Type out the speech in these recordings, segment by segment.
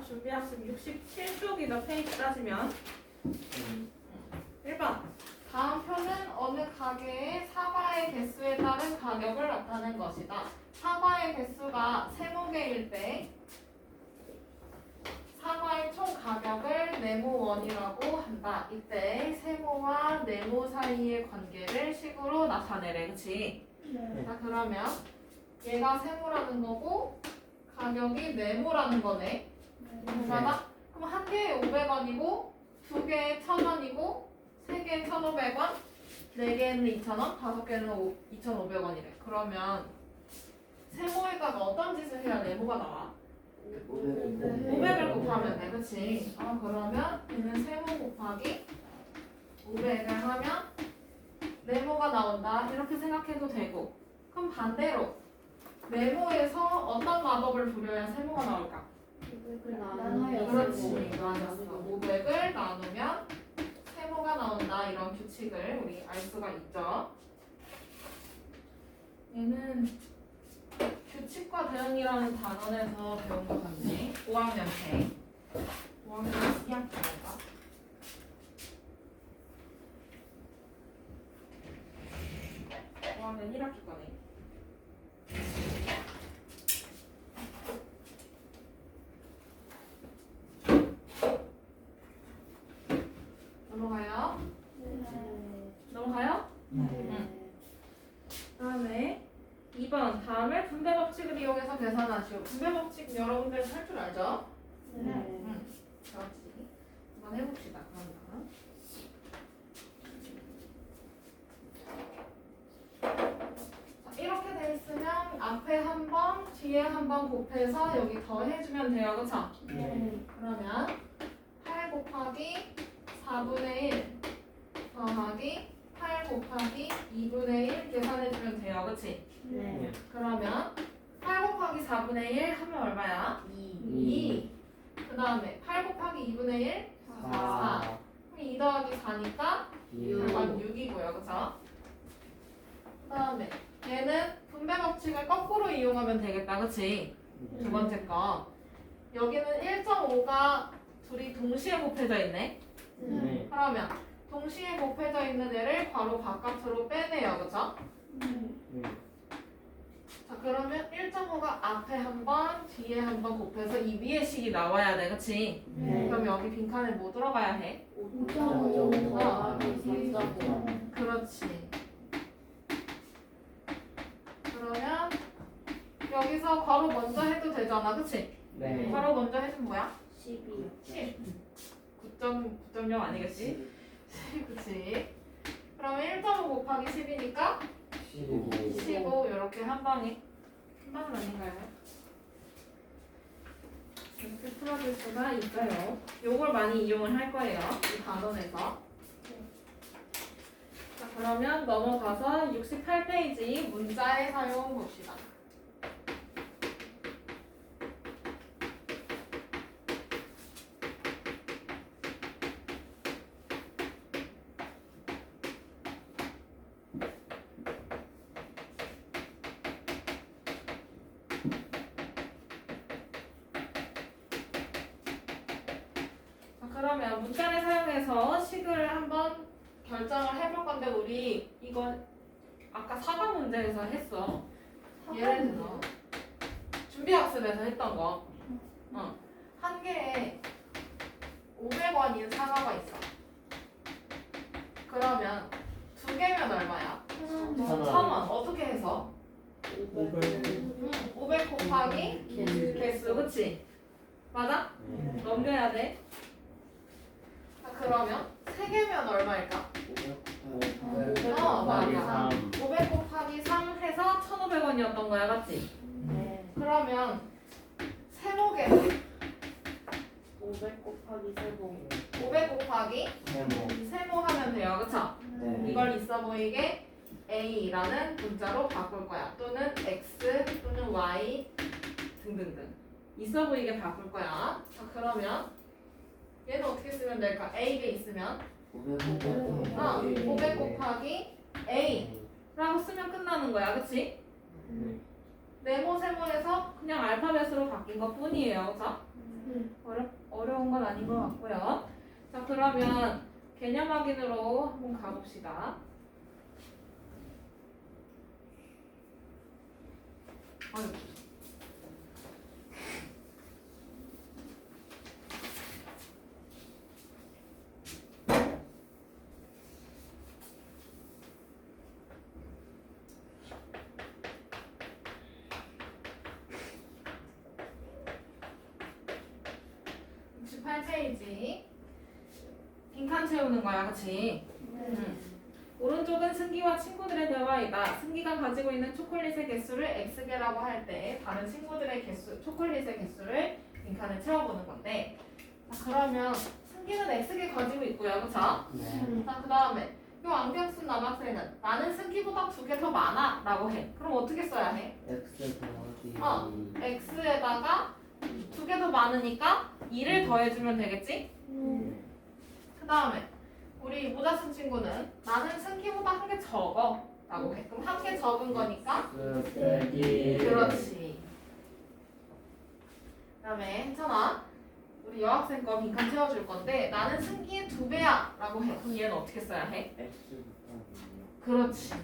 준비학습 67쪽이다. 페이지 따지면 1번 다음 표는 어느 가게의 사과의 개수에 따른 가격을 나타낸 것이다. 사과의 개수가 3모개일 때 사과의 총 가격을 네모원이라고 한다. 이때 세모와 네모 사이의 관계를 식으로 나타내래. 그치? 네. 자, 그러면 얘가 세모라는 거고 가격이 네모라는 거네. 맞아? 그럼 한 개에 500원이고 두 개에 1000원이고 세 개에 1,500원, 네 개에는 2,000원, 다섯 개는 2,500원이래. 그러면 세모에다가 어떤 짓을 해야 네모가 나와? 500을 곱하면 돼, 그치? 그러면 얘는 세모 곱하기 500을 하면 네모가 나온다. 이렇게 생각해도 되고. 그럼 반대로 네모에서 어떤 마법을 부려야 세모가 나올까? 그렇지, 맞았어. 500을 나누면 세모가 나온다. 이런 규칙을 우리 알 수가 있죠. 얘는 규칙과 대응이라는 단원에서 배운 것 같네. 5학년 때. 5학년 2학기인가? 5학년 1학기 거네. 넘어가요? 넘어가요? 다음에 2번 다음에 분배 법칙을 이용해서 계산하시오. 분배 법칙 여러분들 할 줄 알죠? 그렇지. 한번 해봅시다. 그러면 자, 이렇게 돼 있으면 앞에 한 번, 뒤에 한 번 곱해서 여기 더 해주면 돼요. 그쵸? 그러면 8 곱하기 4분의 1 더하기 8 곱하기 2분의 1 계산해주면 돼요. 그치? 그러면 8 곱하기 4분의 1 하면 얼마야? 2. 그 다음에 8 곱하기 2분의 1? 4. 그럼 2 더하기 4니까 결과는 6이고요. 그쵸? 그 다음에 얘는 분배 법칙을 거꾸로 이용하면 되겠다. 그치? 두 번째 거. 여기는 1.5가 둘이 동시에 곱해져 있네. 그러면 동시에 곱해져 있는 애를 바로 바깥으로 빼내요. 그쵸? 자, 그러면 1.5가 앞에 한 번, 뒤에 한 번 곱해서 이 위에 식이 나와야 돼. 그치? 그럼 여기 빈칸에 뭐 들어가야 해? 5.5 그렇지. 그러면 여기서 괄호 먼저 해도 되잖아. 그치? 괄호 먼저 해주면 뭐야? 12 10. 9.0 아니겠지? 10, 그치? 그러면 1.5 곱하기 10이니까 15 이렇게 한 방에 한 방은 아닌가요? 이렇게 풀어줄 수가 있어요. 요걸 많이 이용을 할 거예요. 이 단원에서. 자, 그러면 넘어가서 68페이지 문자의 사용 봅시다. 그러면 문자를 사용해서 식을 한번 결정을 해볼 건데 우리 이거 아까 사과 문제에서 했어. 예를 들어 준비학습에서 했던 거. 한 개에 500원인 사과가 있어. 그러면 두 개면 얼마야? 1,000원. 어떻게 해서? 500 곱하기 개수. 그치? 맞아? 넘겨야 돼. 그러면 3개면 얼마일까? 맞아. 500 곱하기 3 해서 1,500원이었던 거야, 맞지? 그러면 세모개는 500 곱하기 세모 500 곱하기 세모 하면 돼요, 그쵸? 이걸 있어 보이게 A라는 문자로 바꿀 거야. 또는 X 또는 Y 등등등. 있어 보이게 바꿀 거야. 자, 그러면 얘는 어떻게 쓰면 될까? A가 있으면 500 곱하기 A라고 쓰면 끝나는 거야. 그치? 네모 세모에서 그냥 알파벳으로 바뀐 것 뿐이에요. 그쵸? 어려운 건 아닌 것 같고요. 자, 그러면 개념 확인으로 한번 가봅시다. 아유. 페이지 빈칸 채우는 거야, 그치? 오른쪽은 승기와 친구들의 대화이다. 승기가 가지고 있는 초콜릿의 개수를 X개라고 할 때 다른 친구들의 개수, 초콜릿의 개수를 빈칸에 채워보는 건데, 자, 그러면 승기는 X개 가지고 있고요, 그쵸? 네. 자, 그 다음에 요 안경 쓴 남학생은 나는 승기보다 2개 더 많아 라고 해. 그럼 어떻게 써야 해? X 더하기 X에다가 2개 더 많으니까 2를 더해주면 되겠지? 그 다음에 우리 모자 쓴 친구는 나는 승기보다 1개 적어 라고 해. 그럼 1개 적은 거니까 X 빼기 그렇지. 그 다음에 괜찮아. 우리 여학생 거 빈칸 채워줄 건데 나는 승기의 2배야 라고 해. 그럼 얘는 어떻게 써야 해? X 곱하기 그렇지.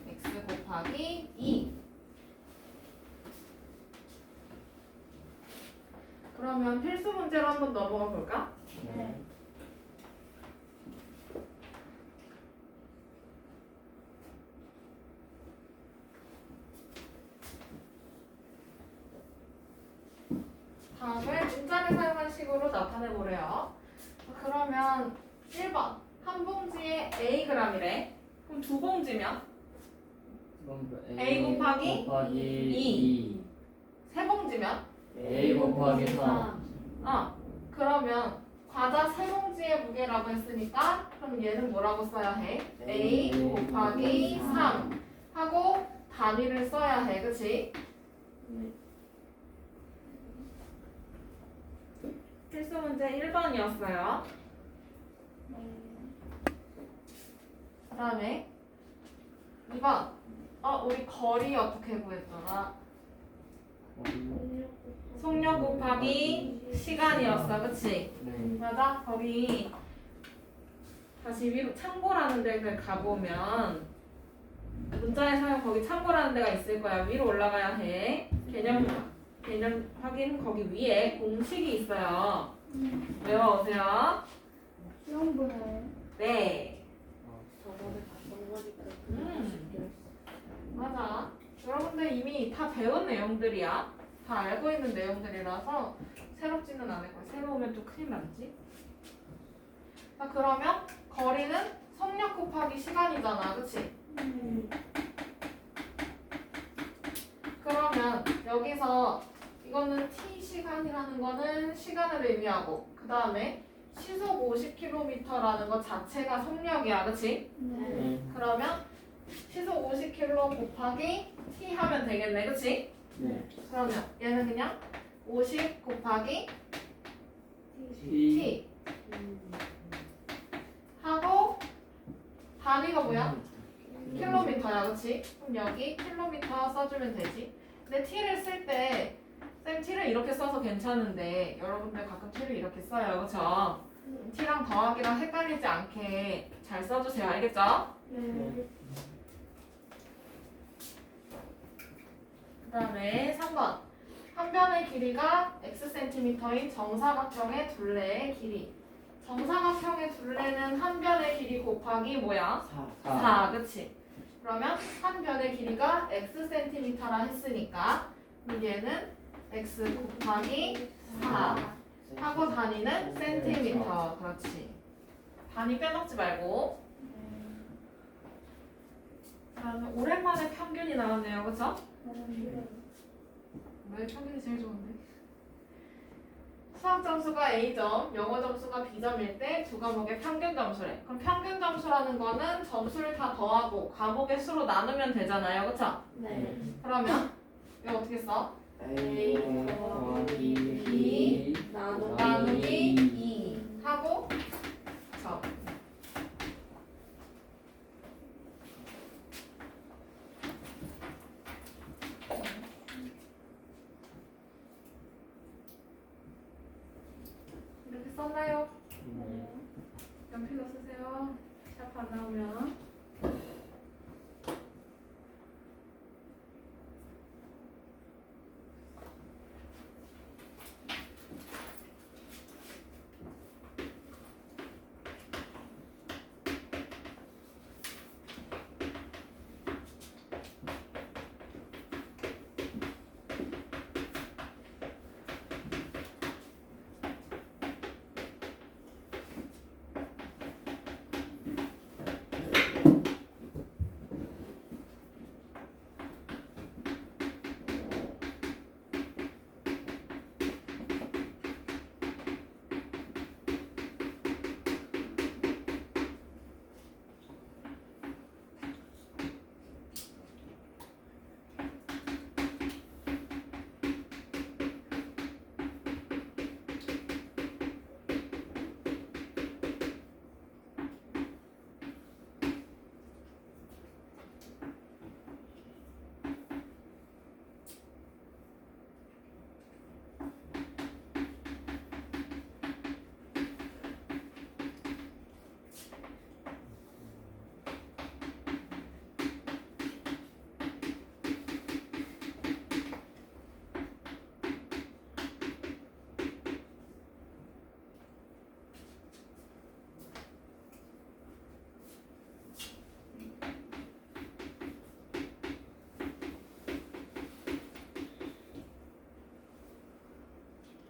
X 곱하기 2. 그러면 필수 문제로 한번 넘어가 볼까? 네. 다음을 문자를 사용한 식으로 나타내 보래요. 그러면 1번 한 봉지에 Ag이래. 그럼 두 봉지면 A 곱하기 2. 세 봉지면 A 곱하기 3 그러면 과자 세 봉지의 무게라고 했으니까 그럼 얘는 뭐라고 써야 해? A 곱하기 3 하고 단위를 써야 해. 그치? 필수 문제 1번이었어요. 그 다음에 2번 우리 거리 어떻게 구했더라? 속력 곱하기 시간이었어. 그치? 네. 맞아? 거기 다시 위로 참고라는 데를 가보면 문자의 사용 거기 참고라는 데가 있을 거야. 위로 올라가야 해. 개념 확인 거기 위에 공식이 있어요. 외워오세요. 시험 보나요? 네. 저번에 봤던 거니까 맞아. 여러분들 이미 다 배운 내용들이야. 다 알고 있는 내용들이라서 새롭지는 않을 거야. 새로우면 또 큰일 나지. 자, 그러면 거리는 속력 곱하기 시간이잖아. 그치? 그러면 여기서 이거는 t 시간이라는 거는 시간을 의미하고 그 다음에 시속 50km라는 것 자체가 속력이야. 그치? 그러면 시속 50km 곱하기 t 하면 되겠네. 그치? 네. 그러면 얘는 그냥 50 곱하기 T t 하고 단위가 뭐야? 킬로미터야. 그치? 그럼 여기 킬로미터 써주면 되지. 근데 t를 쓸 때 쌤 t를 이렇게 써서 괜찮은데 여러분들 가끔 t를 이렇게 써요. 그쵸? t랑 더하기랑 헷갈리지 않게 잘 써주세요. 알겠죠? 그 다음에 3번 한 변의 길이가 xcm인 정사각형의 둘레의 길이. 정사각형의 둘레는 한 변의 길이 곱하기 뭐야? 4. 그치? 그러면 한 변의 길이가 xcm라 했으니까 얘는 x 곱하기 4 하고 단위는 센티미터. 그렇지. 단위 빼먹지 말고. 그다음에 오랜만에 평균이 나왔네요. 그쵸? 왜 평균이 제일 좋은데? 수학 점수가 A점, 영어 점수가 B점일 때 두 과목의 평균 점수래. 그럼 평균 점수라는 거는 점수를 다 더하고 과목의 수로 나누면 되잖아요. 그쵸? 그러면 이거 어떻게 써? A 더하기 B 나누기 2 하고 점. 썼나요? 네. 연필로 쓰세요. 샵 안 나오면.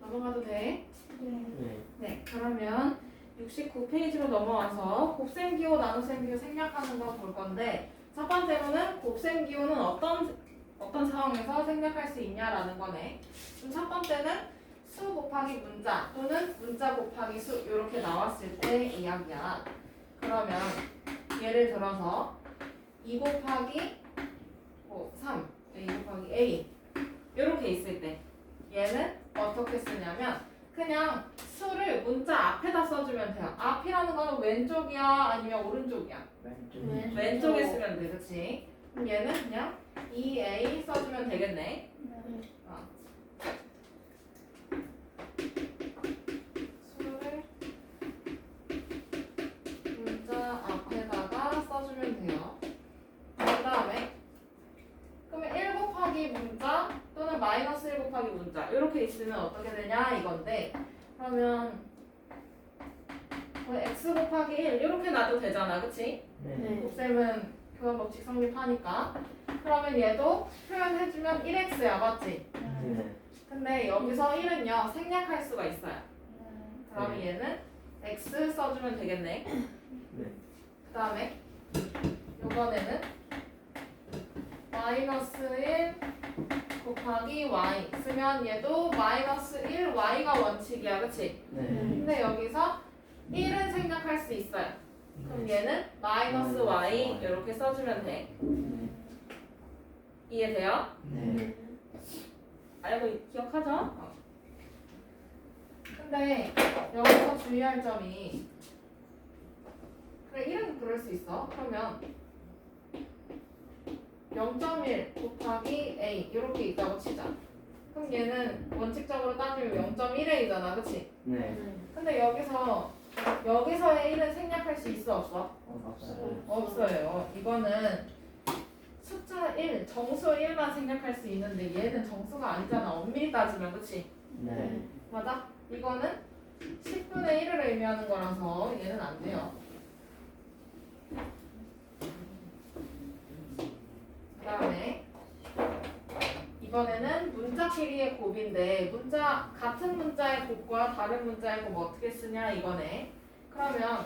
넘어가도 돼? 네. 네. 네, 그러면 69페이지로 넘어와서 곱셈기호, 나눗셈기호 생략하는 거 볼 건데 첫 번째로는 곱셈기호는 어떤 상황에서 생략할 수 있냐라는 거네. 그럼 첫 번째는 수 곱하기 문자 또는 문자 곱하기 수 이렇게 나왔을 때 이야기야. 그러면 예를 들어서 2 곱하기 3, A 곱하기 A 이렇게 있을 때 얘는 어떻게 쓰냐면 그냥 수를 문자 앞에다 써주면 돼요. 앞이라는 거는 왼쪽이야 아니면 오른쪽이야? 왼쪽. 왼쪽에 쓰면 돼, 그치? 그럼 얘는 그냥 2A 써주면 되겠네. 어. 수를 문자 앞에다가 써주면 돼요. 그 다음에 그러면 1 곱하기 문자 또는 마이너스 1 곱하기 문자 이렇게 있으면 어떻게 되냐 이건데 그러면 x 곱하기 1 이렇게 놔도 되잖아, 그치? 네. 곱셈은 교환 법칙 성립하니까 그러면 얘도 표현해주면 1x야, 맞지? 네. 근데 여기서 1은요 생략할 수가 있어요. 그러면 네. 얘는 x 써주면 되겠네. 네. 그 다음에 요번에는 마이너스 1 곱하기 y 쓰면 얘도 마이너스 1 y가 원칙이야, 그치? 네. 근데 여기서 1은 생략할 수 있어요. 그럼 얘는 마이너스 y 이렇게 써주면 돼. 이해돼요? 네. 알고 기억하죠? 근데 여기서 주의할 점이 그래 1은 그럴 수 있어. 그러면 0.1 곱하기 a 이렇게 있다고 치자. 그럼 얘는 원칙적으로 따지면 0.1a잖아, 그치? 네. 근데 여기서의 1은 생략할 수 있어, 없어? 없어요. 없어요. 이거는 숫자 1, 정수 1만 생략할 수 있는데 얘는 정수가 아니잖아. 엄밀히 따지면, 그치? 네. 맞아? 이거는 10분의 1을 의미하는 거라서 얘는 안 돼요. 그 다음에 이번에는 문자끼리의 곱인데 같은 문자의 곱과 다른 문자의 곱 어떻게 쓰냐 이거네. 그러면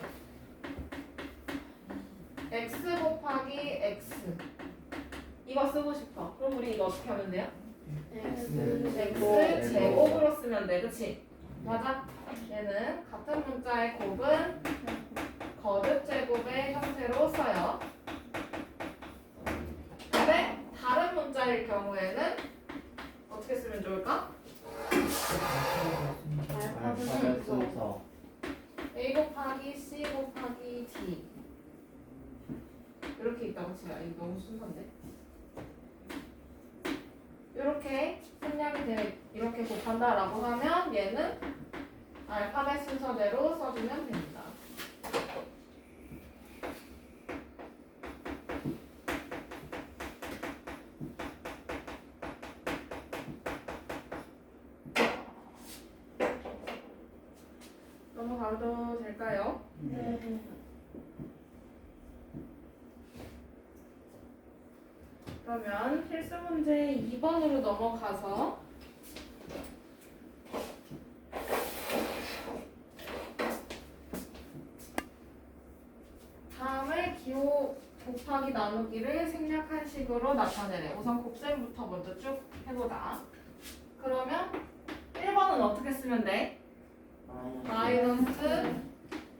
x 곱하기 x 이거 쓰고 싶어. 그럼 우리 이거 어떻게 하면 돼요? x 제곱으로 쓰면 돼, 그치? 맞아? 얘는 같은 문자의 곱은 거듭 제곱의 형태로 써요. 근데 다른 문자일 경우에는 어떻게 쓰면 좋을까? 알파벳 순서. a 곱하기 c 곱하기 d 이렇게 있다고 치자. 이거 너무 순서인데. 이렇게 생략이 되면 이렇게 곱한다라고 하면 얘는 알파벳 순서대로 써주면 됩니다. 넘어가도 될까요? 네. 그러면 필수 문제 2번으로 넘어가서 다음을 기호 곱하기 나누기를 생략한 식으로 나타내래. 우선 곱셈부터 먼저 쭉 해보자. 그러면 1번은 어떻게 쓰면 돼? 마이너스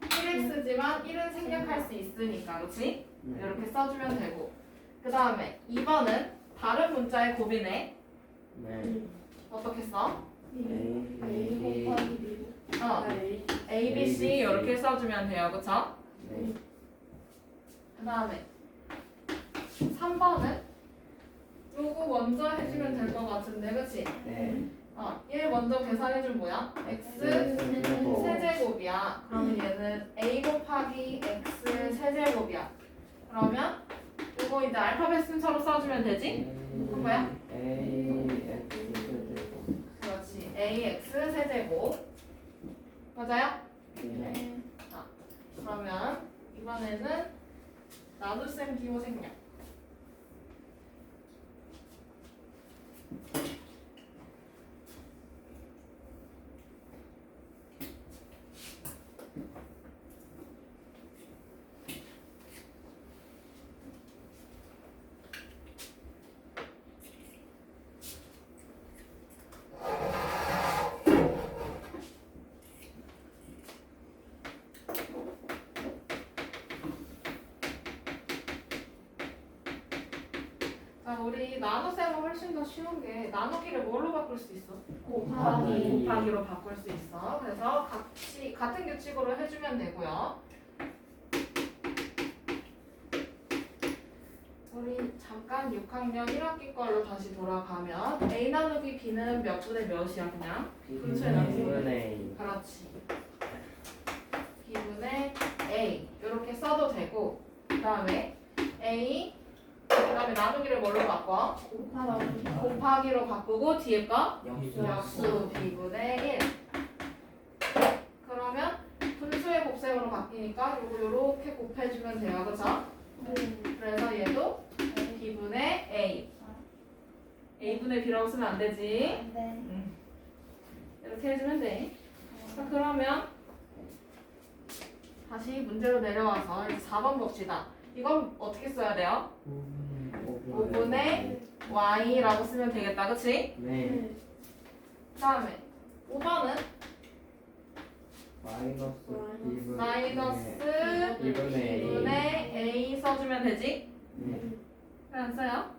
1x지만 1은 생략할 수 있으니까, 그렇지? 네. 이렇게 써주면 되고, 그 다음에 2번은 다른 문자의 곱이네. 네. 어떻게 써? A 곱하기 B. A, B, C 이렇게 써주면 돼요, 그쵸? 네. 그 다음에 3번은 요거 먼저 해주면 될 것 같은데, 그치? 네. 1 먼저 계산해주면 뭐야? x 세제곱이야. 그러면 얘는 A 곱하기 x 세제곱이야. 그러면 이거 이제 알파벳 순서로 써주면 되지? 뭐야? 그렇지. ax 세제곱. 맞아요? 네. 그러면 이번에는 나눗셈 기호 생략. 자, 우리 나눗셈은 훨씬 더 쉬운 게 나누기를 뭘로 바꿀 수 있어? 곱하기로 바꿀 수 있어. 그래서 같은 규칙으로 해주면 되고요. 우리 잠깐 6학년 1학기 걸로 다시 돌아가면 A 나누기 B는 몇 분의 몇이야 그냥? 분수에 나누기. B분의 그렇지. B분의 A 이렇게 써도 되고, 그 다음에 A 그 다음에 나누기를 뭘로 바꿔? 곱하기로 바꾸고 뒤에 거 역수 B분의 1. 그러면 분수의 곱셈으로 바뀌니까 요거 요렇게 곱해주면 돼요, 그쵸? 그래서 얘도 B분의 A. A분의 B라고 쓰면 안 되지. 이렇게 해주면 돼. 자, 그러면 다시 문제로 내려와서 4번 봅시다. 이건 어떻게 써야 돼요? 5분의 Y라고 쓰면 되겠다, 그치? 네. 그 다음에 5번은 마이너스 B분의 B분의 A 써주면 되지? 네. 왜 안 써요?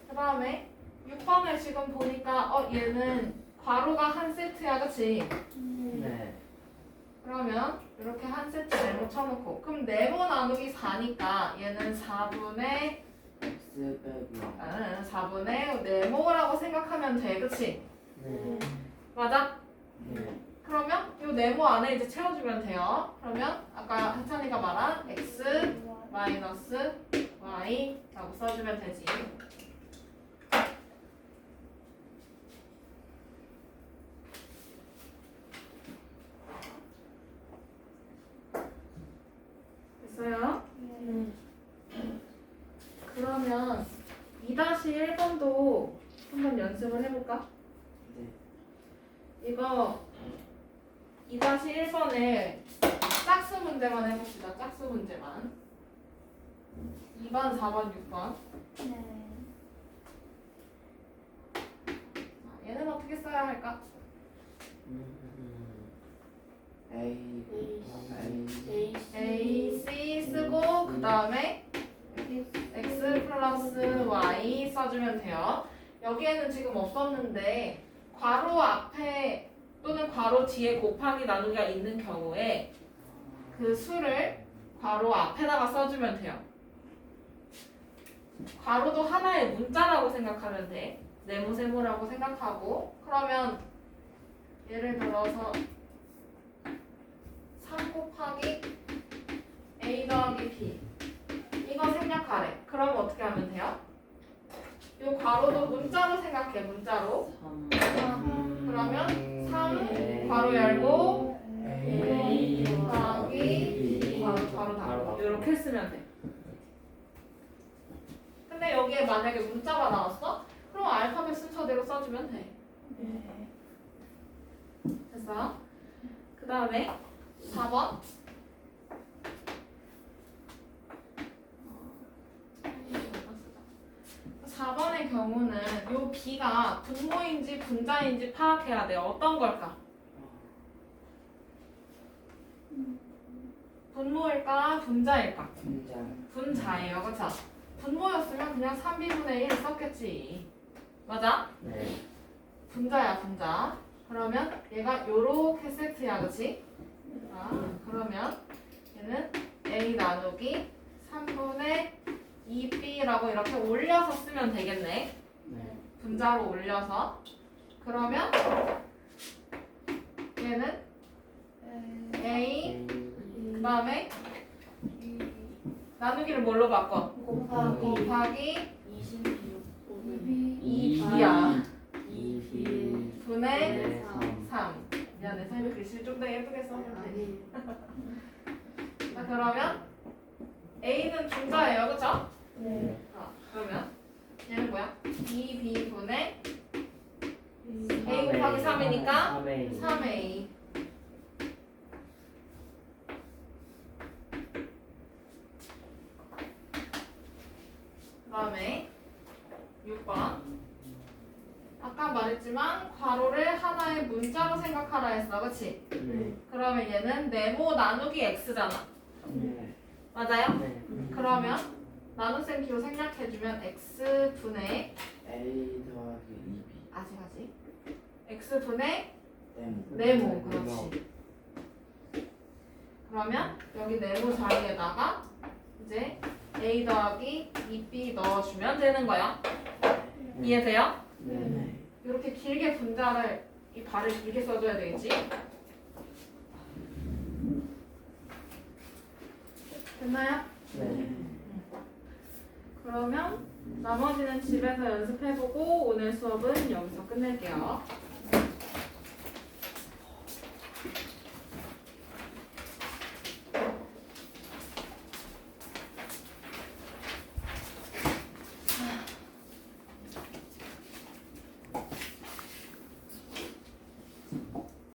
그 다음에 6번을 지금 보니까 얘는 괄호가 한 세트야, 그치? 네. 그러면 이렇게 한 세트 네모 쳐놓고, 그럼 네모 나누기 4니까 얘는 4분의 X 빼기 4분의 네모라고 생각하면 돼, 그치? 네. 맞아? 네. 그러면 이 네모 안에 이제 채워주면 돼요. 그러면 아까 한찬이가 말한 x 마이너스 y라고 써주면 되지. 됐어요? 그러면 2-1번도 한번 연습을 해볼까? 네. 이거 2-1번에 짝수 문제만 해봅시다. 짝수 문제만. 2번, 4번, 6번. 얘는 어떻게 써야 할까? A, C 쓰고 그 다음에 X 플러스 Y 써주면 돼요. 여기에는 지금 없었는데 괄호 앞에 또는 괄호 뒤에 곱하기 나누기가 있는 경우에 그 수를 괄호 앞에다가 써주면 돼요. 괄호도 하나의 문자라고 생각하면 돼. 네모세모라고 생각하고, 그러면 예를 들어서 3 곱하기 a 더하기 b 이거 생략하래. 그럼 어떻게 하면 돼요? 이 괄호도 문자로 생각해. 문자로. 그러면 3 괄호 열고 A 더하기 괄호 닫고 이렇게 쓰면 돼. 근데 여기에 만약에 문자가 나왔어? 그럼 알파벳 순서대로 써주면 돼. 네. 됐어? 그 다음에 4번 4번의 경우는 요 B가 분모인지 분자인지 파악해야 돼요. 어떤 걸까? 분모일까? 분자일까? 분자. 분자예요. 그쵸? 분모였으면 그냥 3B분의 1 썼겠지. 맞아? 네. 분자야 분자. 그러면 얘가 요렇게 세트야. 그치? 그러면 얘는 A 나누기 3분의 2B라고 이렇게 올려서 쓰면 되겠네. 네. 분자로 올려서. 그러면 얘는 A 그 다음에 나누기를 뭘로 바꿔? 곱하기 2B야. 2B 분의 3. 3. 미안해. 선생님 글씨를 좀 더 예쁘게 써면 돼. 자, 그러면 A는 분자예요. 그쵸? 네. 그러면 얘는 뭐야? 2B분의 A 곱하기 3이니까 3A. 3A. 그 다음에 6번. 아까 말했지만 괄호를 하나의 문자로 생각하라 했어. 그치? 네. 그러면 얘는 네모 나누기 X잖아. 네. 맞아요? 네. 그러면 나눗셈 기호 생략해주면 X분의 A 더하기 2B. 아직 X분의 네모. 네모. 그렇지. 그러면 여기 네모 자리에다가 이제 A 더하기 2B 넣어주면 되는 거야. 이해돼요? 네. 이렇게 길게 분자를 이 발을 길게 써줘야 되겠지? 됐나요? 네. 그러면 나머지는 집에서 연습해보고 오늘 수업은 여기서 끝낼게요.